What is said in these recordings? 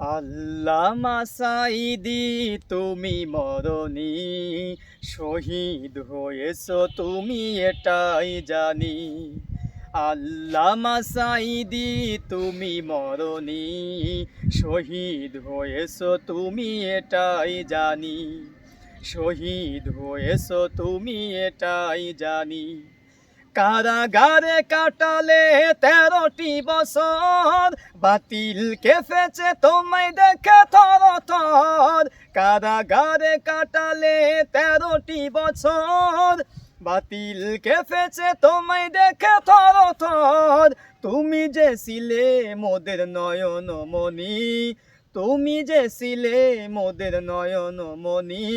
আল্লামা সাঈদী তুমি মরণি, শহীদ হয়েছো তুমি এটাই জানি। আল্লামা সাঈদী তুমি মরণি, শহীদ হয়েছো তুমি এটাই জানি। শহীদ হয়েছো তুমি এটাই জানি। কারাগারে কাটালে 13টি বছর, বাতিল কেঁপেছে তোমায় দেখে থর থর। কারাগারে কাটালে 13টি বছর, বাতিল কেঁপেছে তোমায় দেখে থর থর। তুমি যে ছিলে মোদের নয়ন মনি, তুমি যে ছিলে মোদের নয়ন মনি।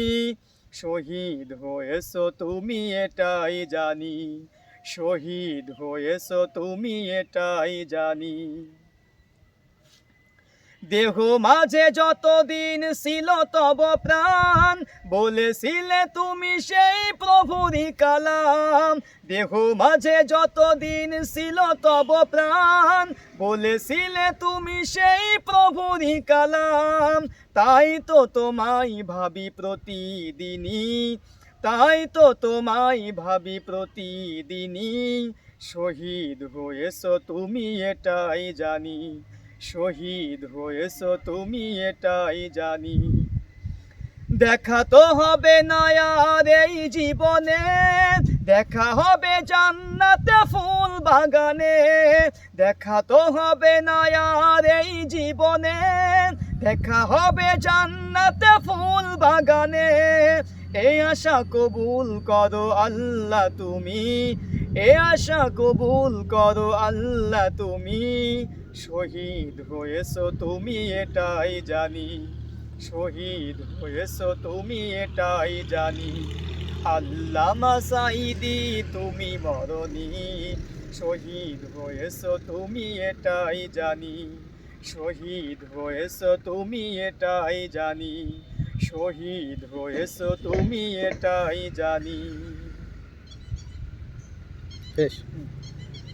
শহীদ হয়েছো তুমি এটাই জানি। শহীদ হয়েছো তুমি এটাই জানি। দেহ মাঝে যতদিন ছিল তব প্রাণ, বলেছিলে তুমি সেই প্রভুরই কালাম। দেহ মাঝে যতদিন ছিল তব প্রাণ, বলেছিলে তুমি সেই প্রভুরই কালাম। তাই তো তোমায় ভাবি প্রতিদিনই, তাই তো তোমায় ভাবি প্রতিদিনই। শহীদ হয়েছো তুমি এটাই জানি। শহীদ হয়েছো তুমি এটাই জানি। দেখা তো হবে না আর এই জীবনে, দেখা হবে জান্নাতে ফুল বাগানে। দেখা তো হবে না আর এই জীবনে, দেখা হবে জান্নাতে ফুল বাগানে। এই আশা কবুল করো আল্লাহ তুমি, এ আশা কবুল করো আল্লাহ তুমি। শহীদ হয়েছো তুমি এটাই জানি। শহীদ হয়েছো তুমি এটাই জানি। আল্লামা সাঈদী তুমি মরণি, শহীদ হয়েছো তুমি এটাই জানি। শহীদ হয়েছো তুমি এটাই জানি। শহীদ হয়েছো তুমি এটাই জানি। বেশ।